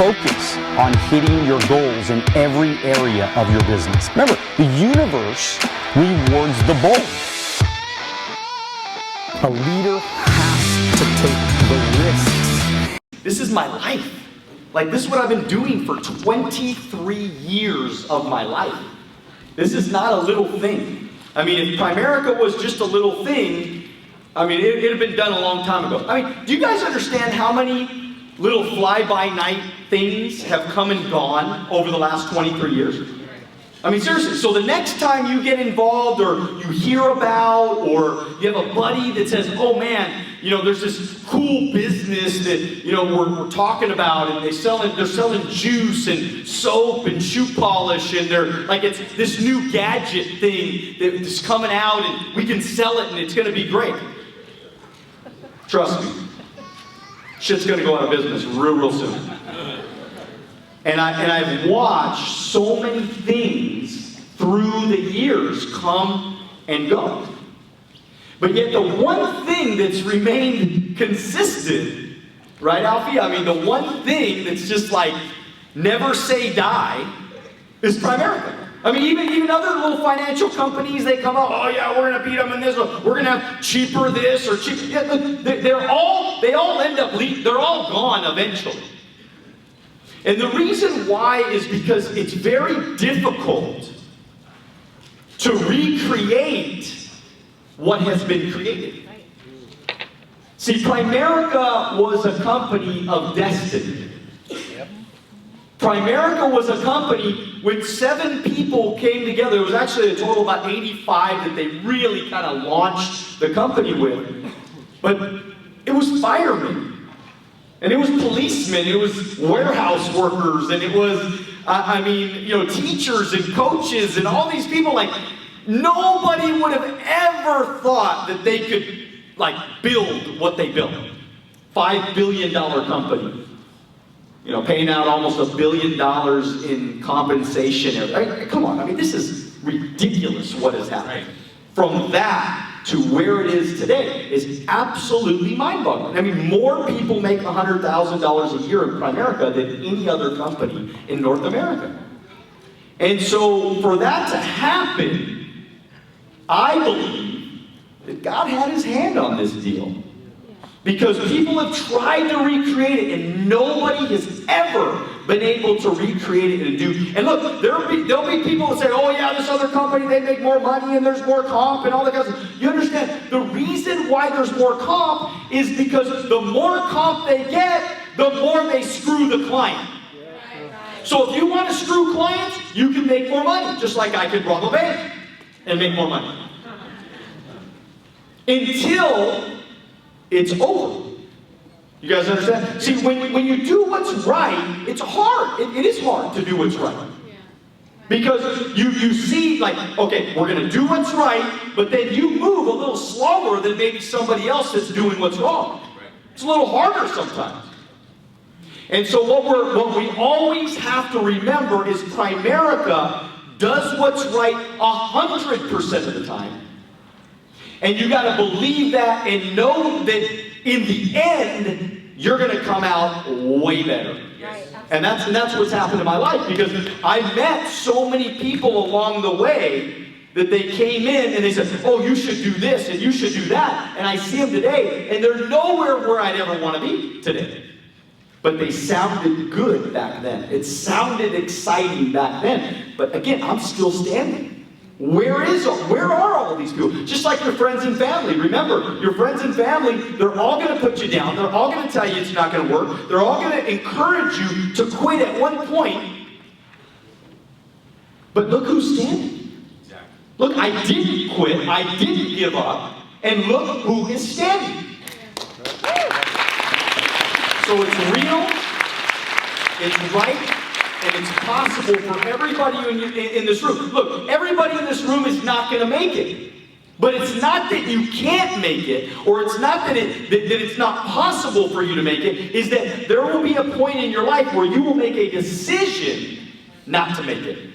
focus on hitting your goals in every area of your business. Remember, the universe rewards the bold. A leader has to take the risks. This is my life. Like, this is what I've been doing for 23 years of my life. This is not a little thing. I mean, if Primerica was just a little thing, I mean, it had been done a long time ago. I mean, do you guys understand how many little fly-by-night things have come and gone over the last 23 years? I mean, seriously, so the next time you get involved or you hear about or you have a buddy that says, oh man, you know, there's this cool business that, you know, we're talking about, and they're selling juice and soap and shoe polish, and they're like, it's this new gadget thing that's coming out and we can sell it and it's going to be great. Trust me, shit's going to go out of business real soon. And I've watched so many things through the years come and go. But yet the one thing that's remained consistent, right, Alfie? I mean, the one thing that's just like never say die is Primerica. I mean, even other little financial companies, they come out, oh yeah, we're gonna beat them in this, or we're gonna have cheaper this or cheaper. Yeah, they all end up they're all gone eventually. And the reason why is because it's very difficult to recreate what has been created. See, Primerica was a company of destiny. Primerica was a company when 7 people came together. It was actually a total of about 85 that they really kind of launched the company with. But it was firemen. And it was policemen, it was warehouse workers, and it was, teachers and coaches and all these people. Like, nobody would have ever thought that they could, like, build what they built. $5 billion company. You know, paying out almost $1 billion in compensation. I mean, come on, I mean, this is ridiculous what has happened. From that to where it is today is absolutely mind-boggling. I mean, more people make $100,000 a year in Primerica than any other company in North America. And so for that to happen, I believe that God had his hand on this deal. Because people have tried to recreate it and nobody has ever been able to recreate it and do. And look, there'll be people that say, oh yeah, this other company, they make more money and there's more comp and all that kind of stuff. You understand, the reason why there's more comp is because the more comp they get, the more they screw the client. So if you want to screw clients, you can make more money, just like I could rob a bank and make more money. Until it's over. You guys understand? See, when you do what's right, it's hard. It is hard to do what's right. Because you see, like, okay, we're going to do what's right, but then you move a little slower than maybe somebody else that's doing what's wrong. It's a little harder sometimes. And so what we always have to remember is Primerica does what's right 100% of the time. And you got to believe that and know that in the end, you're going to come out way better. And that's what's happened in my life, because I met so many people along the way that they came in and they said, oh, you should do this and you should do that. And I see them today and they're nowhere where I'd ever want to be today. But they sounded good back then. It sounded exciting back then. But again, I'm still standing. Where are all these people? Just like your friends and family. Remember, your friends and family, they're all going to put you down. They're all going to tell you it's not going to work. They're all going to encourage you to quit at one point. But look who's standing. Look, I didn't quit. I didn't give up. And look who is standing. So it's real. It's right. And it's possible for everybody in this room. Look, everybody in this room is not going to make it. But it's not that you can't make it, or it's not that it's not possible for you to make it, is that there will be a point in your life where you will make a decision not to make it.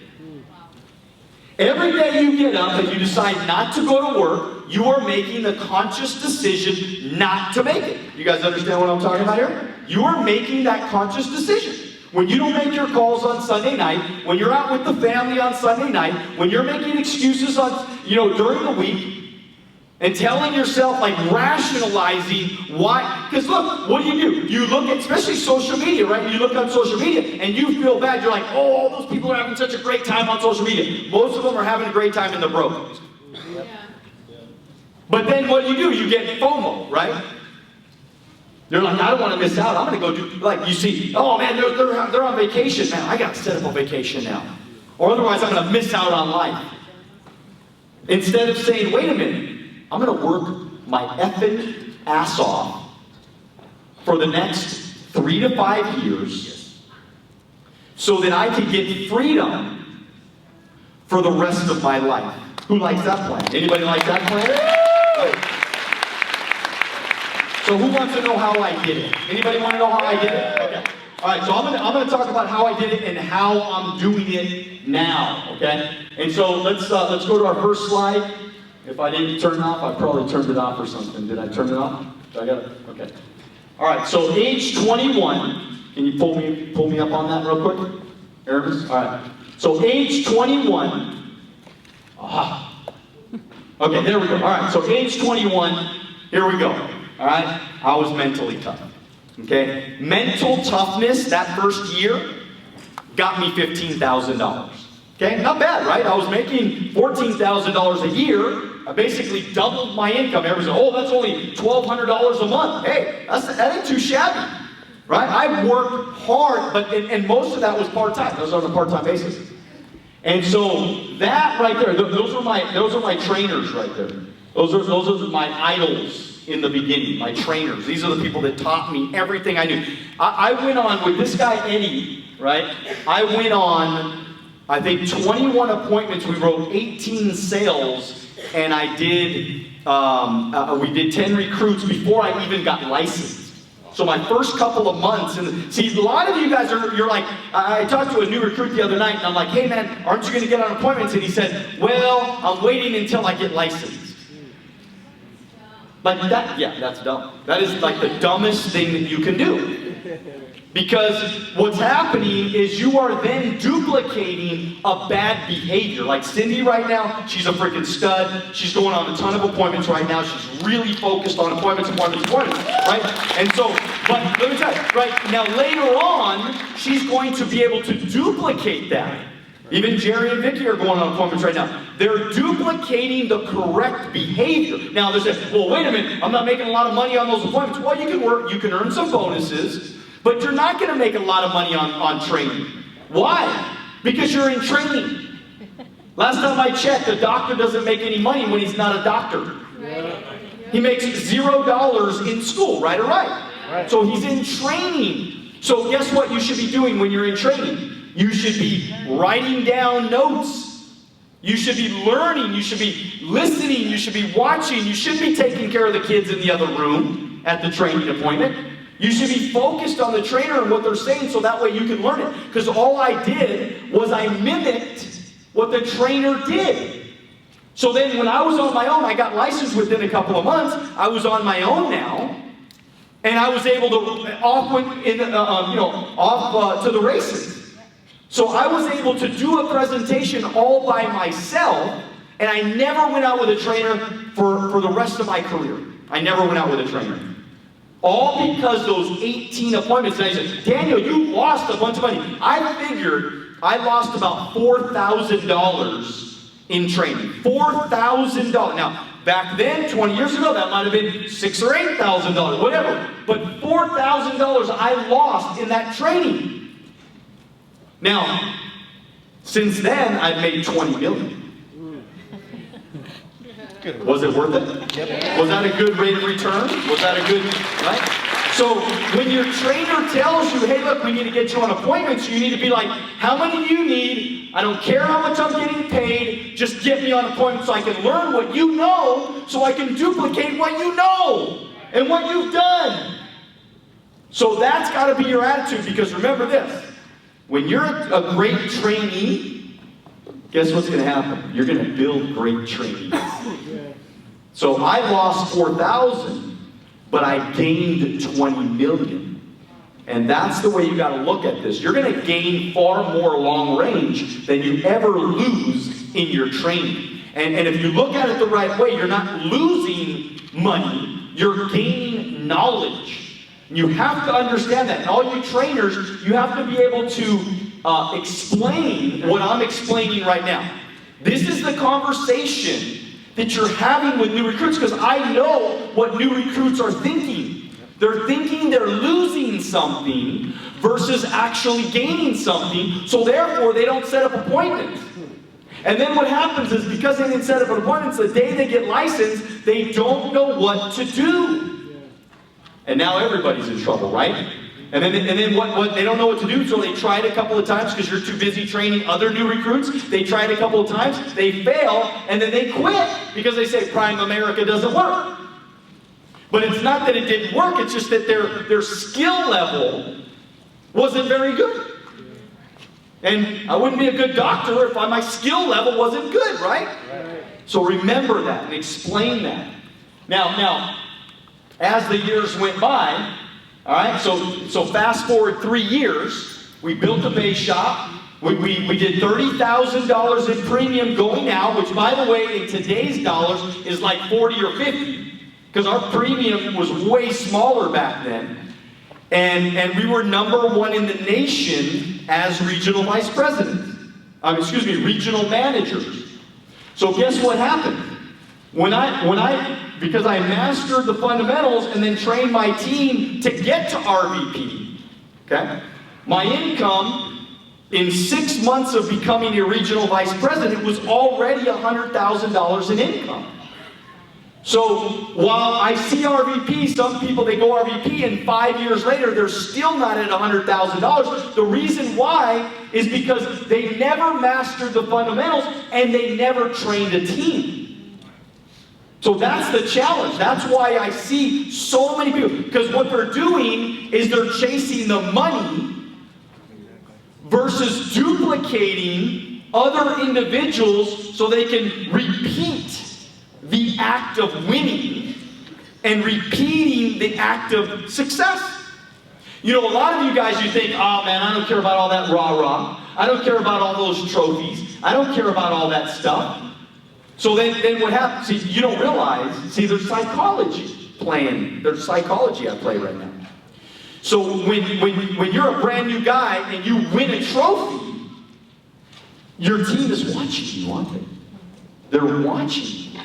Every day you get up and you decide not to go to work, you are making the conscious decision not to make it. You guys understand what I'm talking about here? You are making that conscious decision. When you don't make your calls on Sunday night, when you're out with the family on Sunday night, when you're making excuses on, during the week, and telling yourself, like rationalizing why, because look, what do? You look at, especially social media, right? You look on social media and you feel bad. You're like, oh, all those people are having such a great time on social media. Most of them are having a great time and they're broke. Yeah. But then what do? You get FOMO, right? You're like, I don't want to miss out. I'm going to go do, like you see, oh man, they're on vacation. Man, I got to set up a vacation now. Or otherwise I'm going to miss out on life. Instead of saying, wait a minute, I'm going to work my effing ass off for the next 3 to 5 years so that I can get freedom for the rest of my life. Who likes that plan? Anybody like that plan? Right. So who wants to know how I did it? Anybody want to know how I did it? Okay. All right, so I'm going to talk about how I did it and how I'm doing it now, okay? And so let's go to our first slide. If I didn't turn it off, I probably turned it off or something. Did I turn it off? Did I got it? Okay. All right, so age 21. Can you pull me up on that real quick? Aramis? All right. So age 21. Aha. Okay, there we go. All right, so age 21. Here we go. All right? I was mentally tough. Okay? Mental toughness that first year got me $15,000. Okay? Not bad, right? I was making $14,000 a year. I basically doubled my income. Everybody said, oh, that's only $1,200 a month. Hey, that ain't too shabby. Right? I worked hard, but and most of that was part-time. That was on a part-time basis. And so that right there, those are my trainers right there. Those are my idols in the beginning, my trainers. These are the people that taught me everything I knew. I went on with this guy, Eddie, right? I went on, I think, 21 appointments. We wrote 18 sales, and I did, we did 10 recruits before I even got licensed. So my first couple of months, and see, a lot of you guys you're like, I talked to a new recruit the other night, and I'm like, hey man, aren't you going to get on appointments? And he said, well, I'm waiting until I get licensed. Like that, yeah, that's dumb. That is like the dumbest thing that you can do. Because what's happening is you are then duplicating a bad behavior. Like Cindy right now, she's a freaking stud. She's going on a ton of appointments right now. She's really focused on appointments, right? And so, but let me tell you, right, now later on, she's going to be able to duplicate that. Even Jerry and Vicky are going on appointments right now. They're duplicating the correct behavior. Now they're saying, well, wait a minute, I'm not making a lot of money on those appointments. Well, you can work, you can earn some bonuses, but you're not going to make a lot of money on training. Why? Because you're in training. Last time I checked, a doctor doesn't make any money when he's not a doctor. He makes $0 in school, right or right? So he's in training. So guess what you should be doing when you're in training? You should be writing down notes. You should be learning. You should be listening. You should be watching. You should be taking care of the kids in the other room at the training appointment. You should be focused on the trainer and what they're saying so that way you can learn it. Because all I did was I mimicked what the trainer did. So then when I was on my own, I got licensed within a couple of months. I was on my own now. And I was able to off to the races. So I was able to do a presentation all by myself, and I never went out with a trainer for the rest of my career. I never went out with a trainer. All because those 18 appointments. And I said, Daniel, you lost a bunch of money. I figured I lost about $4,000 in training. $4,000. Now, back then, 20 years ago, that might have been $6,000 or $8,000, whatever. But $4,000 I lost in that training. Now, since then, I've made $20 million. Was it worth it? Yep. Was that a good rate of return? Was that a good, right? So when your trainer tells you, hey, look, we need to get you on appointments, you need to be like, how many do you need? I don't care how much I'm getting paid. Just get me on appointments so I can learn what you know, so I can duplicate what you know and what you've done. So that's got to be your attitude, because remember this. When you're a great trainee, guess what's going to happen? You're going to build great trainees. So I lost $4,000, but I gained $20 million. And that's the way you got to look at this. You're going to gain far more long range than you ever lose in your training. And if you look at it the right way, you're not losing money, you're gaining knowledge. You have to understand that. And all you trainers, you have to be able to explain what I'm explaining right now. This is the conversation that you're having with new recruits, because I know what new recruits are thinking. They're thinking they're losing something versus actually gaining something, so therefore they don't set up appointments. And then what happens is, because they didn't set up an appointment, the day they get licensed, they don't know what to do. And now everybody's in trouble, right? And then what they don't know what to do, so they try it a couple of times because you're too busy training other new recruits. They try it a couple of times, they fail, and then they quit because they say Prime America doesn't work. But it's not that it didn't work, it's just that their skill level wasn't very good. And I wouldn't be a good doctor if my skill level wasn't good, right? So remember that and explain that. Now, as the years went by, all right, so fast forward 3 years, we built a base shop. We did $30,000 in premium going out, which, by the way, in today's dollars is like 40 or 50, because our premium was way smaller back then. And we were #1 in the nation as regional vice presidents. Regional managers. So guess what happened? Because I mastered the fundamentals and then trained my team to get to RVP, okay? My income in 6 months of becoming a regional vice president was already $100,000 in income. So while I see RVP, some people, they go RVP and 5 years later, they're still not at $100,000. The reason why is because they never mastered the fundamentals and they never trained a team. So that's the challenge. That's why I see so many people, because what they're doing is they're chasing the money versus duplicating other individuals so they can repeat the act of winning and repeating the act of success. You know, a lot of you guys, you think, oh man, I don't care about all that rah-rah. I don't care about all those trophies. I don't care about all that stuff. So then what happens? See, you don't realize, there's psychology playing. There's psychology at play right now. So when you're a brand new guy and you win a trophy, your team is watching you, aren't they? They're watching you.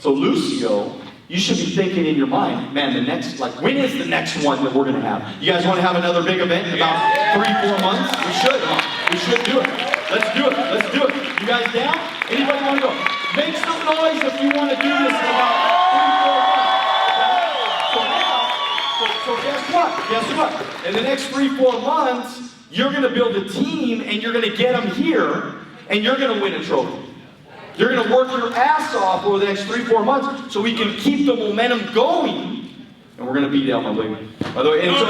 So Lucio, you should be thinking in your mind, man, when is the next one that we're going to have? You guys want to have another big event in about 3-4 months? We should, huh? We should do it. Let's do it. Let's do it. You guys down? Anybody want to go? Make some noise if you want to do this in about 3-4 months. So guess what? Guess what? In the next 3-4 months, you're going to build a team and you're going to get them here and you're going to win a trophy. You're going to work your ass off over the next 3-4 months so we can keep the momentum going. And we're going to beat Elma, by the way. So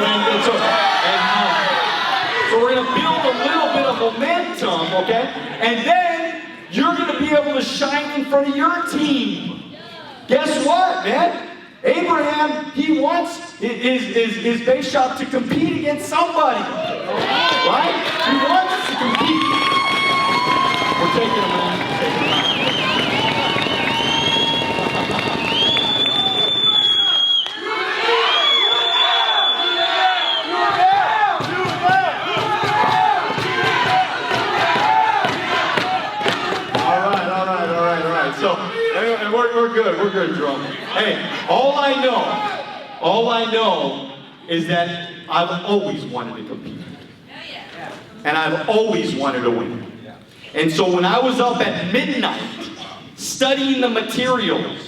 we're going to build a little bit of momentum, okay? And then you're going to be able to shine in front of your team. Guess what, man? Abraham, he wants his base shop to compete against somebody. Right? He wants to compete. We're taking a moment. We're good, Jerome. Hey, all I know is that I've always wanted to compete. And I've always wanted to win. And so when I was up at midnight, studying the materials,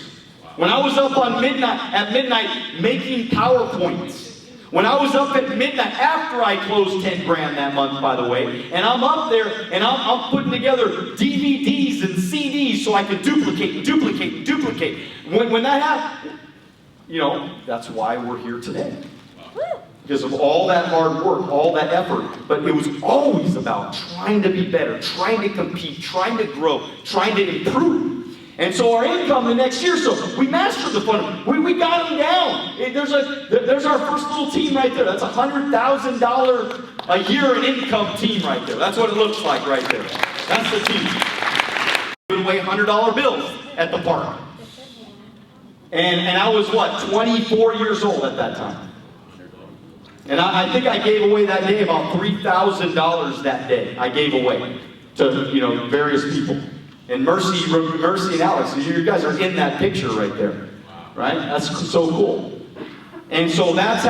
when I was up at midnight making PowerPoints, when I was up at midnight, after I closed 10 grand that month, by the way, and I'm up there and I'm putting together DVDs and CDs so I could duplicate and duplicate and duplicate. When that happened, you know, that's why we're here today. Because of all that hard work, all that effort. But it was always about trying to be better, trying to compete, trying to grow, trying to improve. And so our income the next year, so we mastered the fund. We got them down. There's our first little team right there. That's a $100,000 a year in income team right there. That's what it looks like right there. That's the team. Giving away $100 bills at the park. And I was what, 24 years old at that time. And I think I gave away that day about $3,000 that day. I gave away to various people. And Mercy and Alex, you guys are in that picture right there, right? That's so cool. And so that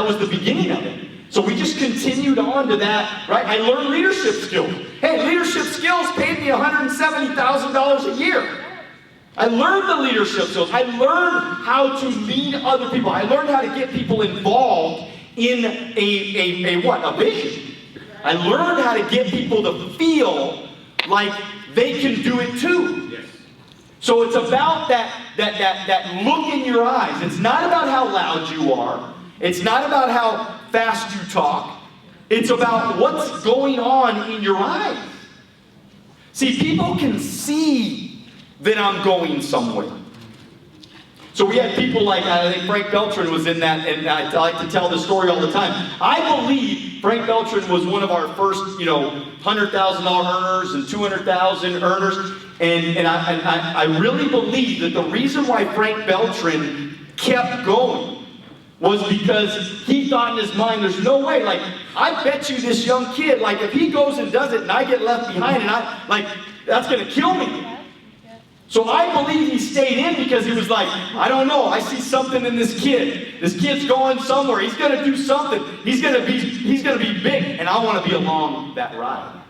was the beginning of it. So we just continued on to that, right? I learned leadership skills. Hey, leadership skills paid me $170,000 a year. I learned the leadership skills. I learned how to lead other people. I learned how to get people involved in a vision. I learned how to get people to feel like they can do it too. Yes. So it's about that look in your eyes. It's not about how loud you are. It's not about how fast you talk. It's about what's going on in your eyes. See, people can see that I'm going somewhere. So we had people like, I think Frank Beltran was in that, and I like to tell this story all the time. I believe Frank Beltran was one of our first, $100,000 earners and $200,000 earners. And I really believe that the reason why Frank Beltran kept going was because he thought in his mind, there's no way, like, I bet you this young kid, like, if he goes and does it and I get left behind, and that's going to kill me. So I believe he stayed in because he was like, I don't know, I see something in this kid. This kid's going somewhere. He's going to do something. He's going to be big, and I want to be along that ride.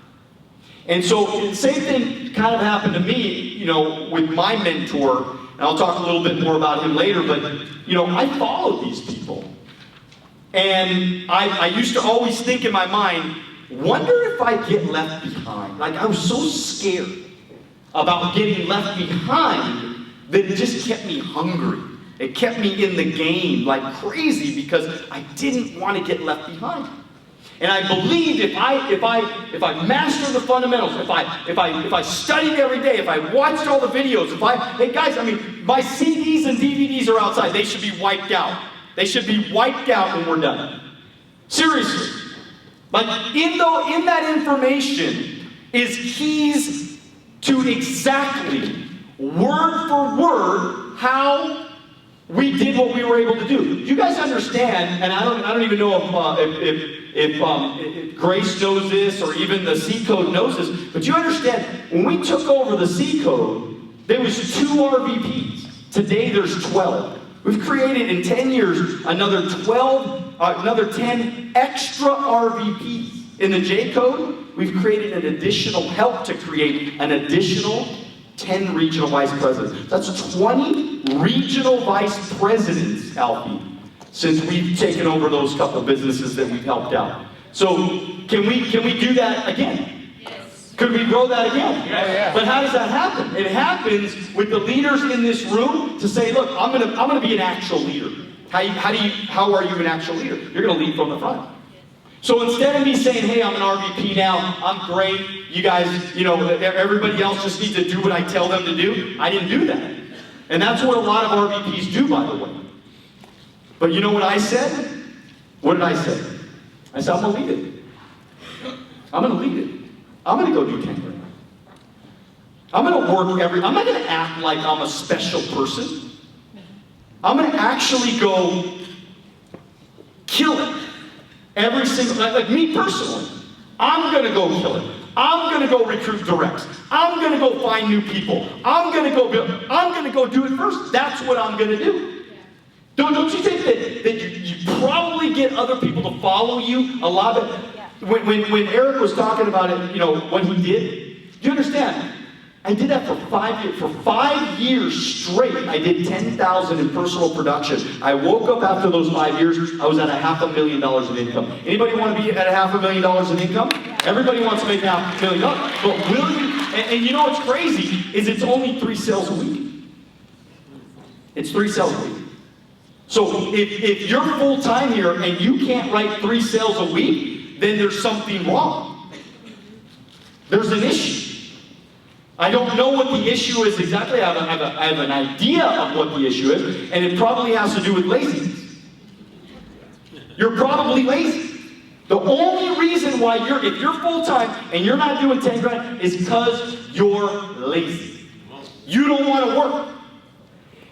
And so the same thing kind of happened to me, with my mentor. And I'll talk a little bit more about him later, but I followed these people. And I used to always think in my mind, wonder if I get left behind. Like, I was so scared about getting left behind that it just kept me hungry. It kept me in the game like crazy because I didn't want to get left behind. And I believed if I mastered the fundamentals, if I studied every day, if I watched all the videos, hey guys, my CDs and DVDs are outside. They should be wiped out. They should be wiped out when we're done. Seriously. Like, in that information is keys to exactly, word for word, how we did what we were able to do. You guys understand, and I don't even know if Grace knows this or even the C Code knows this, but you understand, when we took over the C Code, there was 2 RVPs. Today there's 12. We've created in 10 years another 10 extra RVPs. In the J Code, we've created an additional, help to create an additional 10 regional vice presidents. That's 20 regional vice presidents, Alfie, since we've taken over those couple businesses that we've helped out. So can we do that again? Yes. Could we grow that again? Yeah. But how does that happen? It happens with the leaders in this room to say, look, I'm gonna be an actual leader. How are you an actual leader? You're gonna lead from the front. So instead of me saying, hey, I'm an RVP now, I'm great, you guys, everybody else just needs to do what I tell them to do, I didn't do that. And that's what a lot of RVPs do, by the way. But you know what I said? What did I say? I said, I'm going to lead it. I'm going to lead it. I'm going to go do 10 grand. I'm going to work I'm not going to act like I'm a special person. I'm going to actually go kill it. Every single, like me personally, I'm going to go kill it. I'm going to go recruit directs. I'm going to go find new people. I'm going to go build. I'm going to go do it first. That's what I'm going to do. Don't you think that you probably get other people to follow you a lot? When Eric was talking about it, what he did, do you understand? I did that for 5 years. For 5 years straight, I did 10,000 in personal production. I woke up after those 5 years, I was at $500,000 in income. Anybody want to be at $500,000 in income? Everybody wants to make $500,000. But will you? And you know what's crazy is it's only 3 sales a week. It's 3 sales a week. So if you're full time here and you can't write 3 sales a week, then there's something wrong. There's an issue. I don't know what the issue is exactly. I have an idea of what the issue is, and it probably has to do with laziness. You're probably lazy. The only reason why if you're full-time and you're not doing 10 grand is because you're lazy. You don't want to work.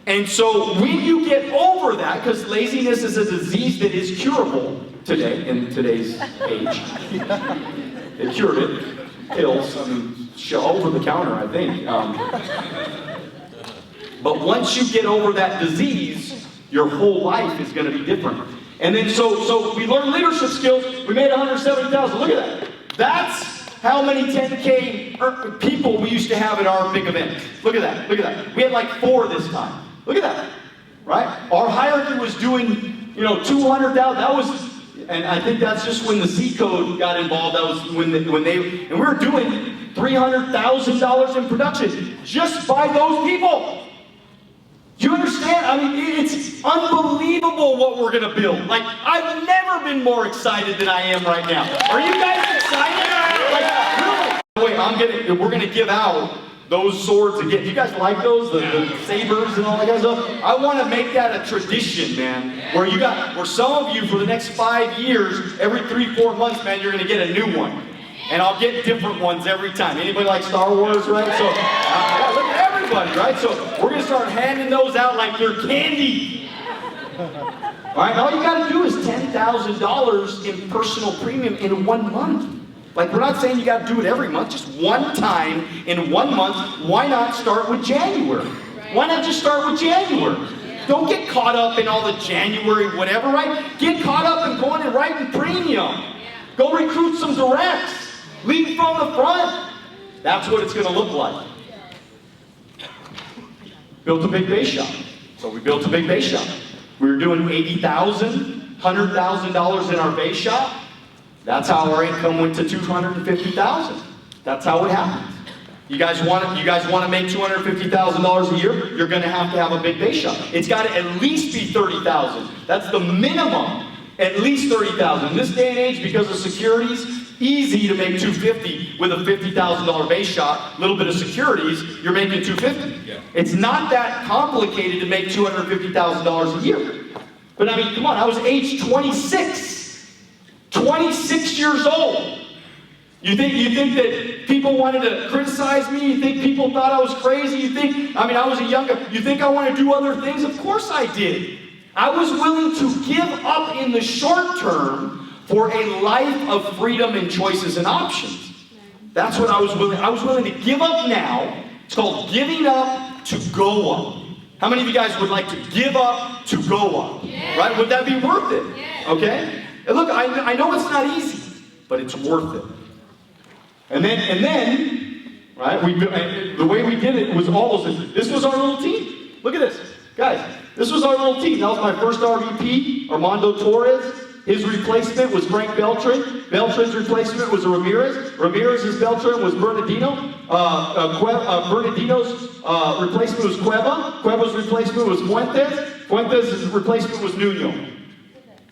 And so when you get over that, because laziness is a disease that is curable today, in today's age. They cured it. Pills, over the counter, I think. But once you get over that disease, your whole life is going to be different. And then so we learned leadership skills. We made 170,000. Look at that. That's how many 10K people we used to have at our big events. Look at that. Look at that. We had like 4 this time. Look at that. Right? Our hierarchy was doing, 200,000. That was, and I think that's just when the C code got involved. That was when they, and we were doing $300,000 in production just by those people. Do you understand? I mean, it's unbelievable what we're going to build. Like, I've never been more excited than I am right now. Are you guys excited? Like, really? Wait, we're going to give out those swords again. Do you guys like those? The sabers and all that kind of stuff? I want to make that a tradition, man. Where some of you, for the next 5 years, every 3-4 months, man, you're going to get a new one. And I'll get different ones every time. Anybody like Star Wars, right? So, look at everybody, right? So, we're going to start handing those out like they're candy. All right, all you got to do is $10,000 in personal premium in 1 month. Like, we're not saying you got to do it every month, just one time in 1 month. Why not start with January? Why not just start with January? Don't get caught up in all the January whatever, right? Get caught up in going and writing premium. Go recruit some directs. Lead from the front. That's what it's going to look like. Built a big base shop. So we built a big base shop. We were doing $80,000, $100,000 in our base shop. That's how our income went to $250,000. That's how it happened. You guys want to make $250,000 a year? You're going to have a big base shop. It's got to at least be $30,000. That's the minimum. At least $30,000. In this day and age, because of securities, easy to make $250 with a $50,000 base shop. Little bit of securities, you're making $250. Yeah. It's not that complicated to make $250,000 a year. But I mean, come on, I was age 26. 26 years old. You think that people wanted to criticize me? You think people thought I was crazy? I was a young guy. You think I want to do other things? Of course I did. I was willing to give up in the short term for a life of freedom and choices and options. That's what I was willing. I was willing to give up now. It's called giving up to go up. How many of you guys would like to give up to go up? Yeah. Right? Would that be worth it? Yeah. Okay? And look, I know it's not easy, but it's worth it. And then, right? The way we did it was almost this was our little team. Look at this, guys. This was our little team. That was my first RVP, Armando Torres. His replacement was Frank Beltran. Beltran's replacement was Ramirez. Ramirez's Beltran was Bernardino. Bernardino's replacement was Cueva. Cueva's replacement was Fuentes. Fuentes' replacement was Nuno.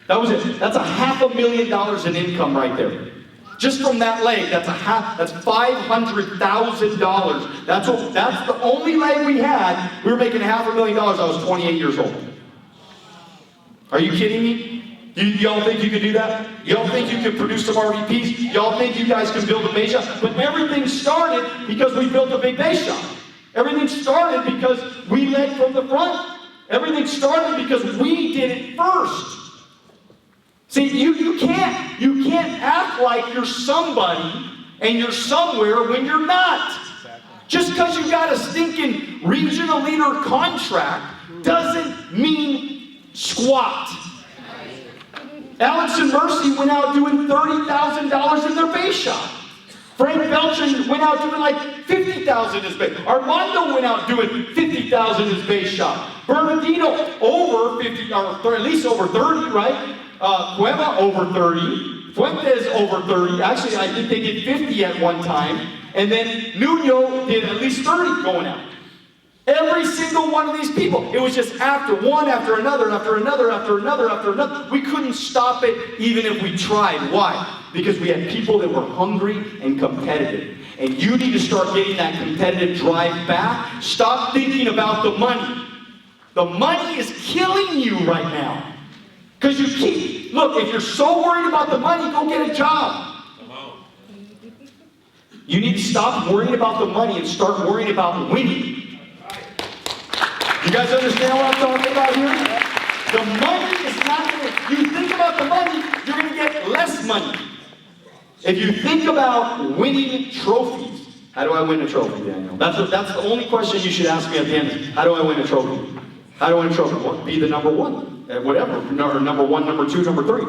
That was it. That's $500,000 in income right there. Just from that leg, that's $500,000. That's the only leg we had. We were making $500,000. I was 28 years old. Are you kidding me? Y'all think you could do that? Y'all think you could produce some RVPs? Y'all think you guys can build a base shop? But everything started because we built a big base shop. Everything started because we led from the front. Everything started because we did it first. See, you can't act like you're somebody and you're somewhere when you're not. Just because you got a stinking regional leader contract doesn't mean squat. Alex and Mercy went out doing $30,000 in their base shop. Frank Beltran went out doing like $50,000 in his base. Armando went out doing $50,000 in his base shop. Bernardino over 50, or at least over 30, right? Cueva over 30. Fuentes over 30. Actually, I think they did 50 at one time. And then Nuno did at least 30 going out. Every single one of these people. It was just after one, after another, after another, after another, after another. We couldn't stop it even if we tried. Why? Because we had people that were hungry and competitive. And you need to start getting that competitive drive back. Stop thinking about the money. The money is killing you right now. Because you keep, look, if you're so worried about the money, go get a job. You need to stop worrying about the money and start worrying about winning. You guys understand what I'm talking about here? The money is not going to, you think about the money, you're going to get less money. If you think about winning trophies, how do I win a trophy, Daniel? That's the only question you should ask me at the end. How do I win a trophy? How do I win a trophy? Well, be the number one, whatever. Number one, number two, number three.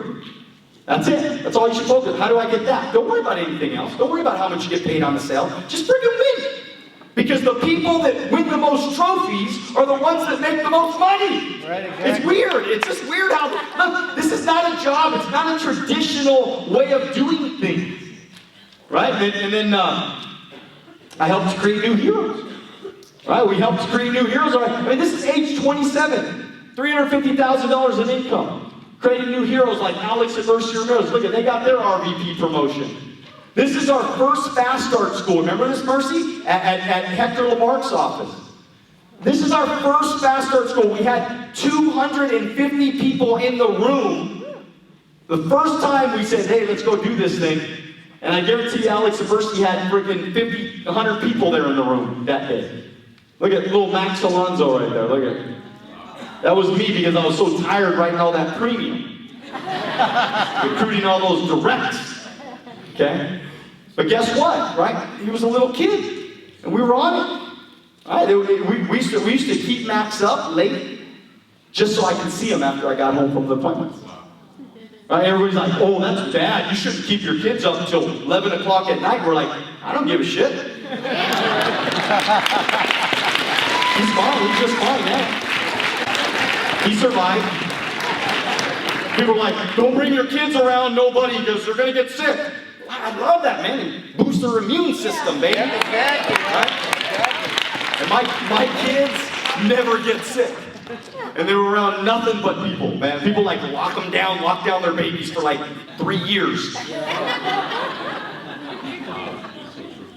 That's it. That's all you should focus on. How do I get that? Don't worry about anything else. Don't worry about how much you get paid on the sale. Just freaking win. Because the people that win the most trophies are the ones that make the most money. Right, exactly. It's weird. It's just weird how, look, this is not a job. It's not a traditional way of doing things. Right? And then I helped to create new heroes. Right? We helped to create new heroes. Right? I mean, this is age 27. $350,000 in income. Creating new heroes like Alex and Mercy Ramirez. Look at, they got their RVP promotion. This is our first Fast Start school. Remember this, Mercy? At Hector Lamarck's office. This is our first Fast Start school. We had 250 people in the room. The first time we said, hey, let's go do this thing. And I guarantee you, Alex and Mercy had freaking 50, 100 people there in the room that day. Look at little Max Alonzo right there. Look at it. That was me because I was so tired writing all that premium. Recruiting all those directs. Okay? But guess what, right? He was a little kid, and we were on it. Right? We used to keep Max up late just so I could see him after I got home from the appointments. Right? Everybody's like, oh, that's bad. You shouldn't keep your kids up until 11 o'clock at night. We're like, I don't give a shit. He's fine. He's just fine now. He survived. People were like, don't bring your kids around nobody because they're going to get sick. I love that, man. And boost their immune system, baby. Exactly. Right? And my kids never get sick. And they were around nothing but people, man. People like lock down their babies for like 3 years.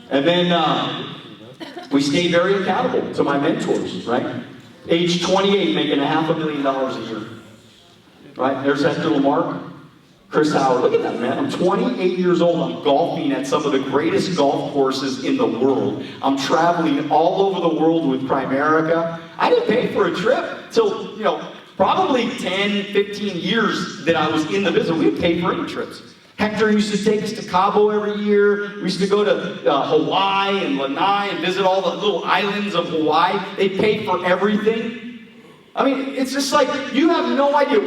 And then we stayed very accountable to my mentors, right? Age 28, making $500,000 a year. Right? There's Hector Lamarck, Chris Howard. Look at that, man. I'm 28 years old. I'm golfing at some of the greatest golf courses in the world. I'm traveling all over the world with Primerica. I didn't pay for a trip till, probably 10, 15 years that I was in the business. We didn't pay for any trips. Hector used to take us to Cabo every year. We used to go to Hawaii and Lanai and visit all the little islands of Hawaii. They paid for everything. I mean, it's just like, you have no idea.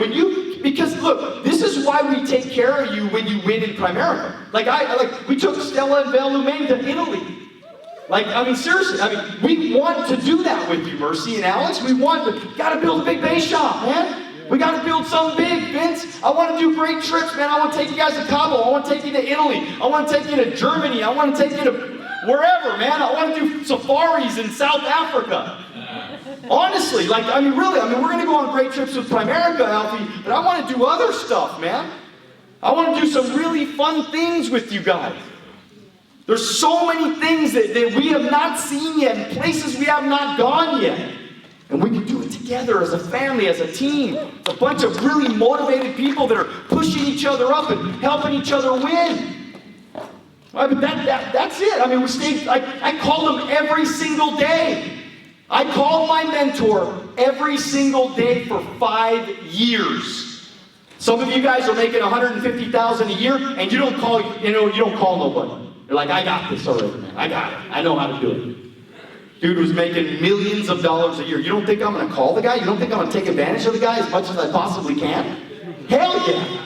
Because look, this is why we take care of you when you win in Primerica. We took Stella and Velumain to Italy. Seriously, we want to do that with you, Mercy and Alex. Gotta build a big base shop, man. We got to build something big, Vince. I want to do great trips, man. I want to take you guys to Cabo. I want to take you to Italy. I want to take you to Germany. I want to take you to wherever, man. I want to do safaris in South Africa. Honestly, we're going to go on great trips with Primerica, Alfie, but I want to do other stuff, man. I want to do some really fun things with you guys. There's so many things that we have not seen yet, and places we have not gone yet. And we can do it together as a family, as a team. A bunch of really motivated people that are pushing each other up and helping each other win. Right, but that's it. We stayed, I called him every single day. I called my mentor every single day for 5 years. Some of you guys are making $150,000 a year, and you don't call nobody. You're like, I got this already, man. I got it. I know how to do it. Dude was making millions of dollars a year. You don't think I'm going to call the guy? You don't think I'm going to take advantage of the guy as much as I possibly can? Hell yeah.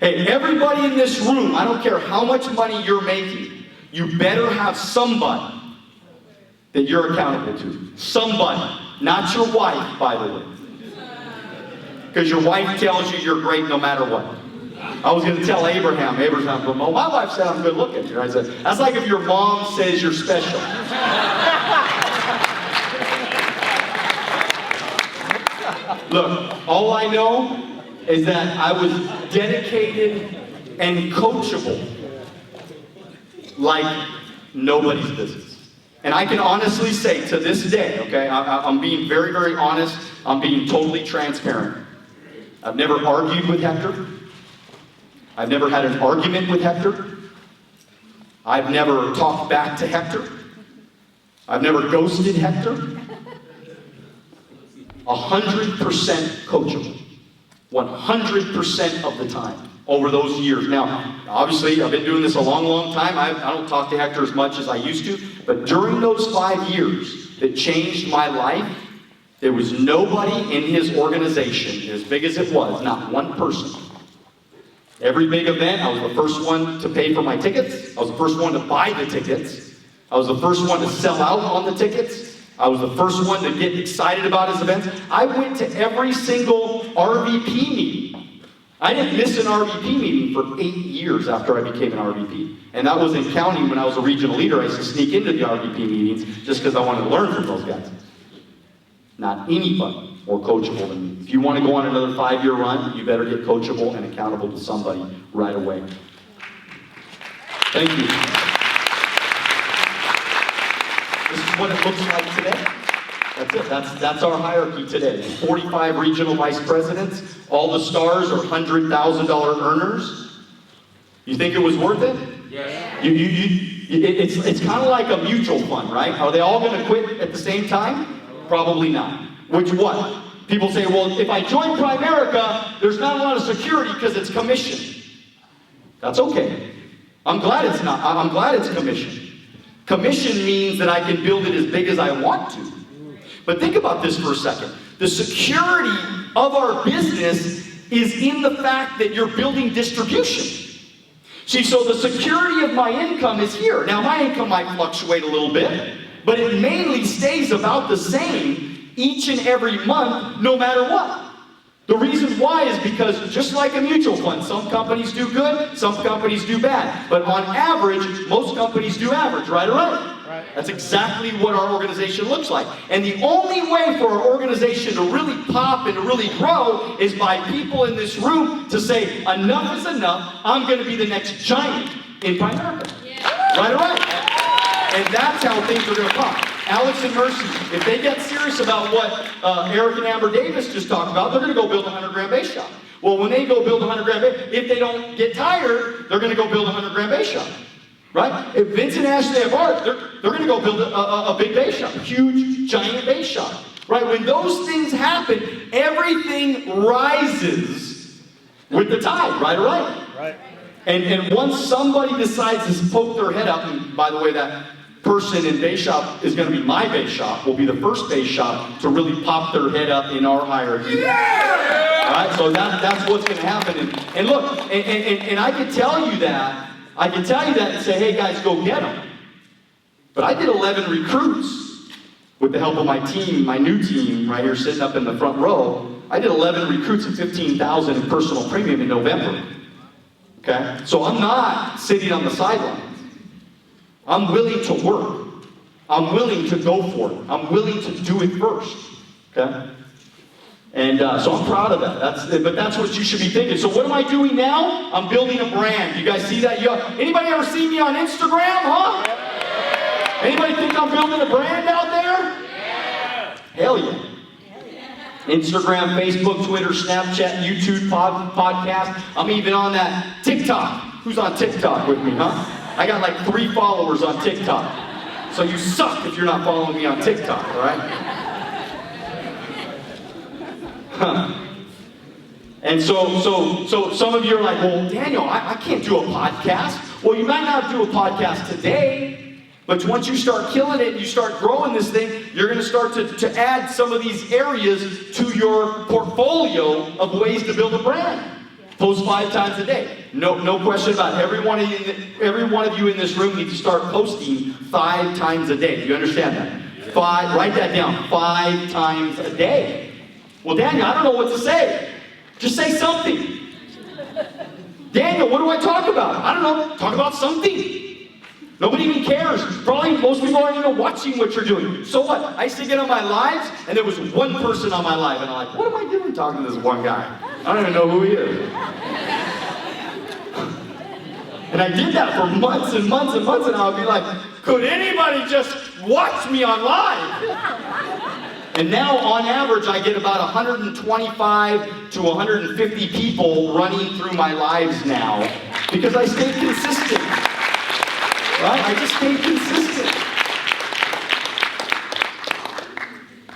Hey, everybody in this room, I don't care how much money you're making, you better have somebody that you're accountable to. Somebody. Not your wife, by the way. Because your wife tells you you're great no matter what. I was going to tell Abraham, well, my wife said I'm good looking. I said, that's like if your mom says you're special. Look, all I know is that I was dedicated and coachable like nobody's business. And I can honestly say to this day, okay, I'm being very, very honest, I'm being totally transparent. I've never argued with Hector. I've never had an argument with Hector. I've never talked back to Hector. I've never ghosted Hector. 100% coachable. 100% of the time over those years. Now, obviously, I've been doing this a long, long time. I don't talk to Hector as much as I used to. But during those 5 years that changed my life, there was nobody in his organization, as big as it was, not one person. Every big event, I was the first one to pay for my tickets. I was the first one to buy the tickets. I was the first one to sell out on the tickets. I was the first one to get excited about his events. I went to every single RVP meeting. I didn't miss an RVP meeting for 8 years after I became an RVP. And that was in county when I was a regional leader. I used to sneak into the RVP meetings just because I wanted to learn from those guys. Not anybody more coachable than me. If you want to go on another 5-year run, you better get coachable and accountable to somebody right away. Thank you. This is what it looks like today. That's it. That's our hierarchy today. 45 regional vice presidents. All the stars are $100,000 earners. You think it was worth it? Yes. It's kind of like a mutual fund, right? Are they all going to quit at the same time? Probably not. Which what? People say, well, if I join Primerica, there's not a lot of security because it's commission. That's okay. I'm glad it's not. I'm glad it's commission. Commission means that I can build it as big as I want to. But think about this for a second. The security of our business is in the fact that you're building distribution. See, so the security of my income is here. Now, my income might fluctuate a little bit, but it mainly stays about the same each and every month, no matter what. The reason why is because just like a mutual fund, some companies do good, some companies do bad. But on average, most companies do average, right or right? That's exactly what our organization looks like. And the only way for our organization to really pop and to really grow is by people in this room to say, enough is enough, I'm going to be the next giant in Primerica. Right or right? And that's how things are going to pop. Alex and Mercy, if they get serious about what Eric and Amber Davis just talked about, they're going to go build a 100-grand base shop. Well, when they go build a 100-grand base, if they don't get tired, they're going to go build a 100-grand base shop. Right? If Vince and Ashley have art, they're going to go build a big base shop, a huge, giant base shop. Right? When those things happen, everything rises with the tide. Right or right? Right. And once somebody decides to poke their head up, and by the way, that person in base shop is going to be my base shop, will be the first base shop to really pop their head up in our hierarchy. Yeah! All right? So that's what's going to happen. And look, and I can tell you that. I can tell you that and say, hey guys, go get them. But I did 11 recruits with the help of my team, my new team right here sitting up in the front row. I did 11 recruits at $15,000 in personal premium in November. Okay? So I'm not sitting on the sidelines. I'm willing to work. I'm willing to go for it. I'm willing to do it first. Okay? And so I'm proud of that. But that's what you should be thinking. So what am I doing now? I'm building a brand. You guys see that? Anybody ever see me on Instagram, huh? Yeah. Anybody think I'm building a brand out there? Yeah. Hell yeah. Instagram, Facebook, Twitter, Snapchat, YouTube, podcast. I'm even on that TikTok. Who's on TikTok with me, huh? I got like 3 followers on TikTok. So you suck if you're not following me on TikTok, all right? And so some of you are like, well, Daniel, I can't do a podcast. Well, you might not do a podcast today, but once you start killing it and you start growing this thing, you're going to start to add some of these areas to your portfolio of ways to build a brand. Post 5 times a day. No question about it. Every one of you in this room needs to start posting 5 times a day. Do you understand that? 5, write that down. 5 times a day. Well, Daniel, I don't know what to say. Just say something. Daniel, what do I talk about? I don't know. Talk about something. Nobody even cares. Probably most people aren't even watching what you're doing. So what? I used to get on my lives, and there was one person on my live, and I'm like, what am I doing talking to this one guy? I don't even know who he is. And I did that for months and months and months, and I would be like, could anybody just watch me on live? And now, on average, I get about 125 to 150 people running through my lives now, because I stay consistent. Right? I just stay consistent.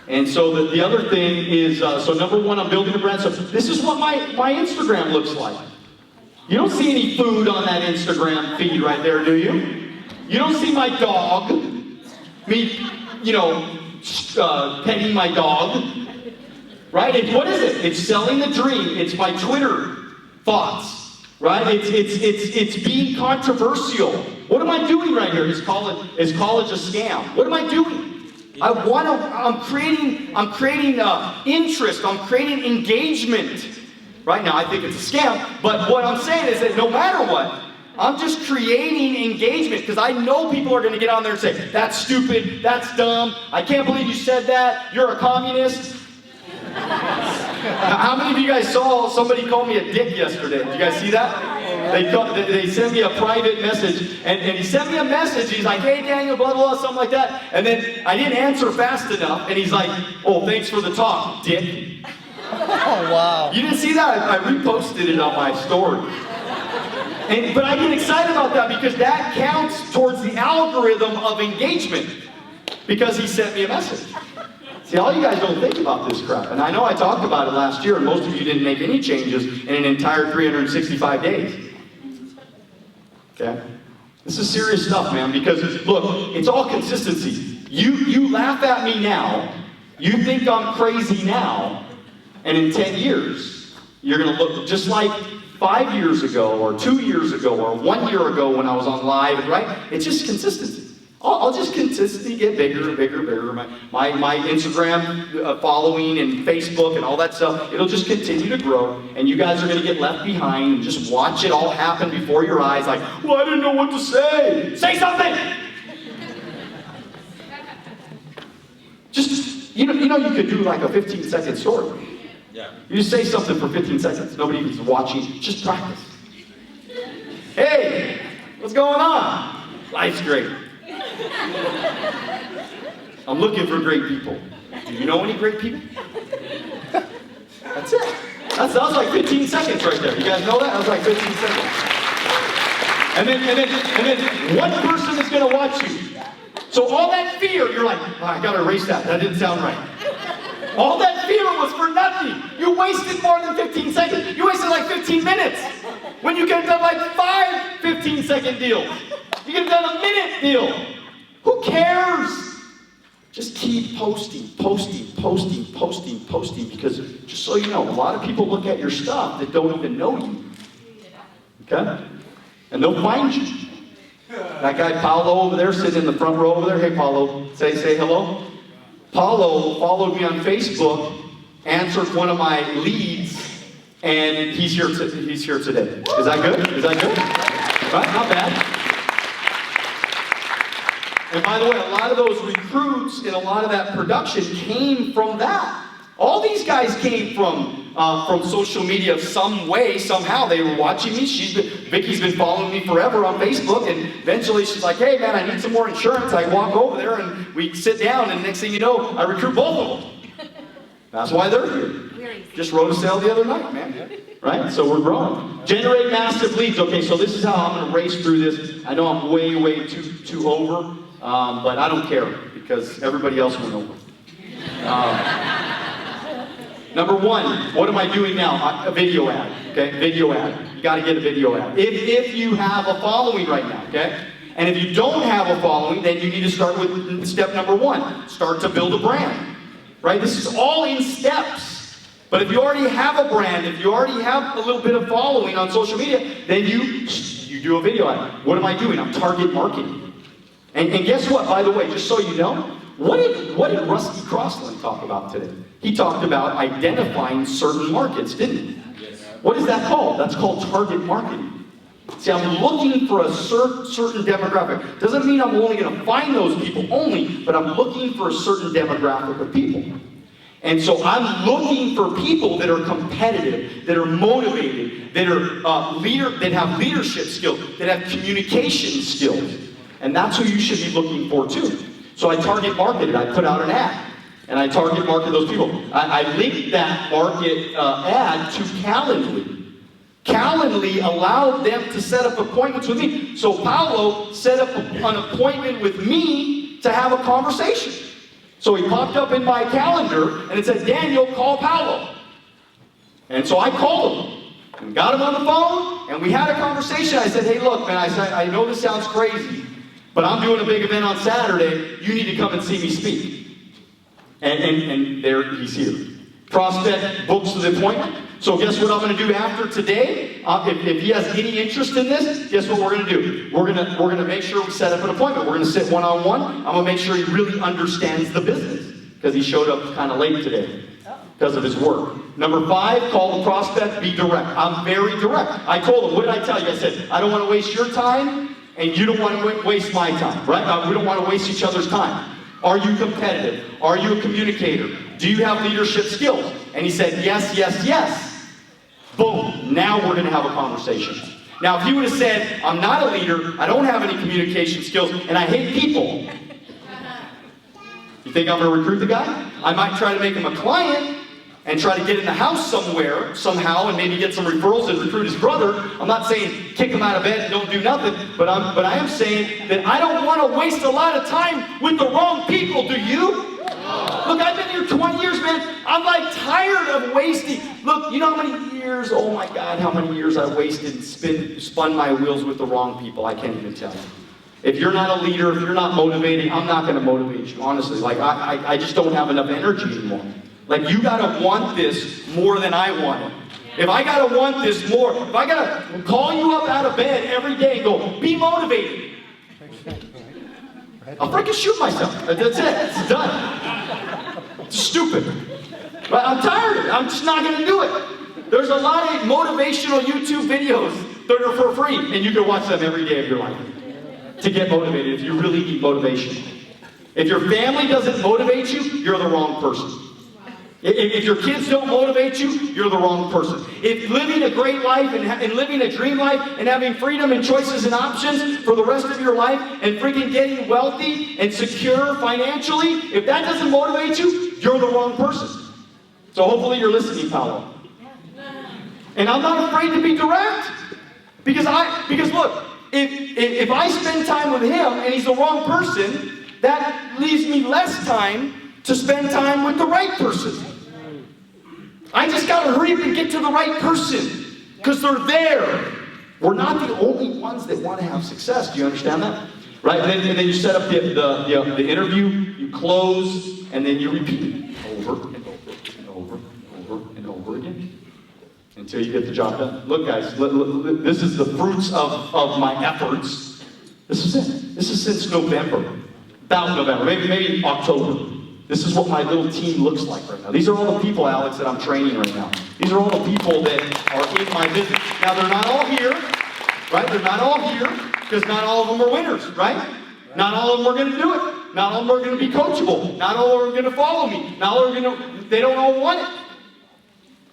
And so the other thing is, so number one, I'm building a brand. So this is what my Instagram looks like. You don't see any food on that Instagram feed right there, do you? You don't see my dog, me, petting my dog, right? What is it? It's selling the dream. It's my Twitter thoughts. Right? It's being controversial. What am I doing right here? Is college a scam? What am I doing? I'm creating interest. I'm creating engagement. Right now, I think it's a scam. But what I'm saying is that no matter what, I'm just creating engagement, because I know people are going to get on there and say, that's stupid, that's dumb, I can't believe you said that, you're a communist. How many of you guys saw somebody call me a dick yesterday? Did you guys see that? They sent me a private message, and he sent me a message. He's like, hey Daniel, blah, blah, blah, something like that. And then I didn't answer fast enough, and he's like, oh, thanks for the talk, dick. Oh, wow. You didn't see that? I reposted it on my story. But I get excited about that, because that counts towards the algorithm of engagement, because he sent me a message. See, all you guys don't think about this crap. And I know I talked about it last year, and most of you didn't make any changes in an entire 365 days. Okay? This is serious stuff, man, because, look, it's all consistency. You laugh at me now, you think I'm crazy now, and in 10 years, you're going to look just like 5 years ago, or 2 years ago, or 1 year ago when I was on live, right? It's just consistency. I'll just consistently get bigger and bigger and bigger. My Instagram following and Facebook and all that stuff, it'll just continue to grow. And you guys are going to get left behind and just watch it all happen before your eyes like, well, I didn't know what to say. Say something! Just, you could do like a 15-second story. Yeah. You just say something for 15 seconds. Nobody's watching. Just practice. Hey, what's going on? Life's great. I'm looking for great people. Do you know any great people? That's it. That was like 15 seconds right there. You guys know that? That was like 15 seconds. And then one person is going to watch you. So all that fear, you're like, oh, I got to erase that. That didn't sound right. All that fear was for nothing. You wasted more than 15 seconds. You wasted like 15 minutes. When you could have done like 5 15-second deals. You could have done a minute deal. Who cares? Just keep posting, because just so you know, a lot of people look at your stuff that don't even know you. Okay? And they'll find you. That guy Paulo over there, sitting in the front row over there. Hey Paulo, say hello. Paulo followed me on Facebook, answered one of my leads, and he's here today. Is that good? Is that good? Right? Not bad. And by the way, a lot of those recruits and a lot of that production came from that. All these guys came from social media some way, somehow. They were watching me. Vicky's been following me forever on Facebook, and eventually she's like, hey man, I need some more insurance. I walk over there and we sit down, and next thing you know, I recruit both of them. That's why they're here. Just wrote a sale the other night, man. Right? So we're growing. Generate massive leads. Okay, so this is how I'm going to race through this. I know I'm way too over, but I don't care, because everybody else went over. Number one, what am I doing now? A video ad, okay? Video ad. You got to get a video ad. If you have a following right now, okay? And if you don't have a following, then you need to start with step number one. Start to build a brand, right? This is all in steps. But if you already have a brand, if you already have a little bit of following on social media, then you do a video ad. What am I doing? I'm target marketing. And guess what, by the way, just so you know, what did Rusty Crossland talk about today? He talked about identifying certain markets, didn't he? Yes. What is that called? That's called target marketing. See, I'm looking for a certain demographic. Doesn't mean I'm only going to find those people only, but I'm looking for a certain demographic of people. And so I'm looking for people that are competitive, that are motivated, that are that have leadership skills, that have communication skills. And that's who you should be looking for too. So I target marketed. I put out an ad, and I target market those people. I linked that market ad to Calendly. Calendly allowed them to set up appointments with me. So Paolo set up an appointment with me to have a conversation. So he popped up in my calendar, and it said, Daniel, call Paolo. And so I called him, and got him on the phone, and we had a conversation. I said, hey, look, man, I know this sounds crazy, but I'm doing a big event on Saturday. You need to come and see me speak. And there he's here. Prospect books the appointment. So guess what I'm going to do after today? If he has any interest in this, guess what we're going to do? We're going to make sure we set up an appointment. We're going to sit one-on-one. I'm going to make sure he really understands the business, because he showed up kind of late today because of his work. Number 5, call the prospect, be direct. I'm very direct. I told him, what did I tell you? I said, I don't want to waste your time, and you don't want to waste my time, right? We don't want to waste each other's time. Are you competitive? Are you a communicator? Do you have leadership skills? And he said, yes, yes, yes. Boom, now we're going to have a conversation. Now, if he would have said, I'm not a leader, I don't have any communication skills, and I hate people, you think I'm going to recruit the guy? I might try to make him a client and try to get in the house somewhere, somehow, and maybe get some referrals and recruit his brother. I'm not saying kick him out of bed and don't do nothing, but I am saying that I don't want to waste a lot of time with the wrong people, do you? Look, I've been here 20 years, man. I'm like tired of wasting. Look, you know how many years, oh my God, how many years I wasted and spun my wheels with the wrong people. I can't even tell you. If you're not a leader, if you're not motivating, I'm not going to motivate you, honestly. Like, I just don't have enough energy anymore. Like, you got to want this more than I want it. If I got to want this more, if I got to call you up out of bed every day and go, be motivated, I'll freaking shoot myself. That's it. It's done. It's stupid. But I'm tired of it. I'm just not going to do it. There's a lot of motivational YouTube videos that are for free, and you can watch them every day of your life to get motivated if you really need motivation. If your family doesn't motivate you, you're the wrong person. If your kids don't motivate you, you're the wrong person. If living a great life and living a dream life and having freedom and choices and options for the rest of your life and freaking getting wealthy and secure financially, if that doesn't motivate you, you're the wrong person. So hopefully you're listening, Paolo. And I'm not afraid to be direct. Because look, if I spend time with him and he's the wrong person, that leaves me less time to spend time with the right person. I just got to hurry up and get to the right person, because they're there. We're not the only ones that want to have success. Do you understand that? Right? And then you set up the interview, you close, and then you repeat it over and over and over and over and over again until you get the job done. Look, guys, this is the fruits of my efforts. This is it. This is since November. About November, maybe October. This is what my little team looks like right now. These are all the people, Alex, that I'm training right now. These are all the people that are in my business. Now, they're not all here, right? They're not all here, because not all of them are winners, right? Not all of them are going to do it. Not all of them are going to be coachable. Not all of them are going to follow me. Not all are going to, they don't all want it.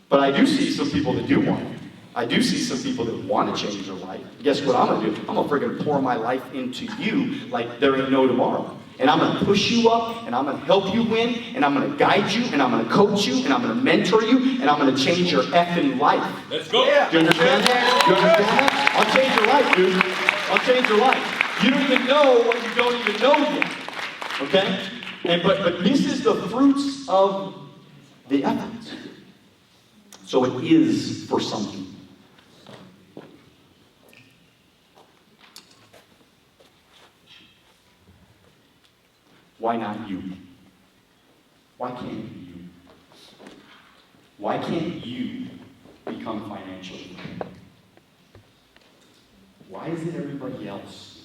But I do see some people that do want it. I do see some people that want to change their life. Guess what I'm going to do? I'm going to freaking pour my life into you like there ain't no tomorrow. And I'm going to push you up, and I'm going to help you win, and I'm going to guide you, and I'm going to coach you, and I'm going to mentor you, and I'm going to change your effing life. Let's go. Yeah. Do you understand that? Do you understand that? I'll change your life, dude. I'll change your life. You don't even know what you don't even know yet. Okay? But this is the fruits of the efforts. So it is for something. Why not you? Why can't you? Why can't you become financially free? Why is it everybody else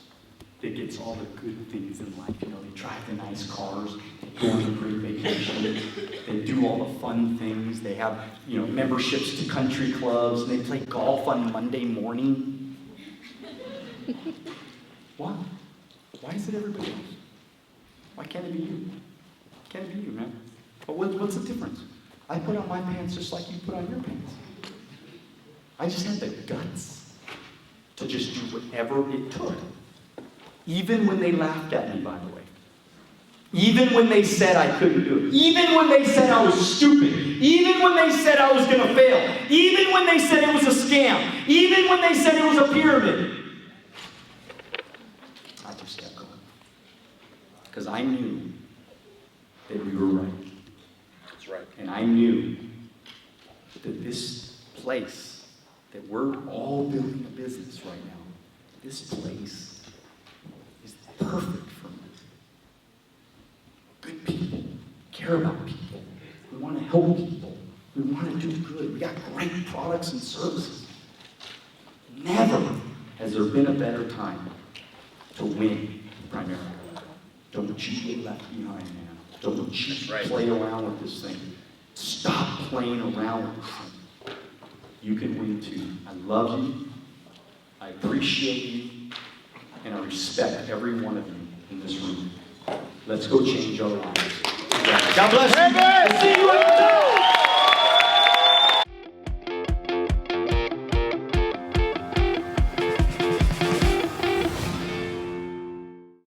that gets all the good things in life? You know, they drive the nice cars, they go on a great vacation, they do all the fun things, they have, memberships to country clubs, and they play golf on Monday morning. Why? Why is it everybody else? Why can't it be you? Can't it be you, man? But what's the difference? I put on my pants just like you put on your pants. I just had the guts to just do whatever it took. Even when they laughed at me, by the way. Even when they said I couldn't do it. Even when they said I was stupid. Even when they said I was going to fail. Even when they said it was a scam. Even when they said it was a pyramid. I just kept going. Because I knew that we were right. That's right. And I knew that this place, that we're all building a business right now, this place is perfect for me. Good people care about people. We want to help people. We want to do good. We got great products and services. Never has there been a better time to win primarily. Don't you get left behind, man. Don't you play around with this thing. Stop playing around with this thing. You can win too. I love you. I appreciate you. And I respect every one of you in this room. Let's go change our lives. God bless you. See you at the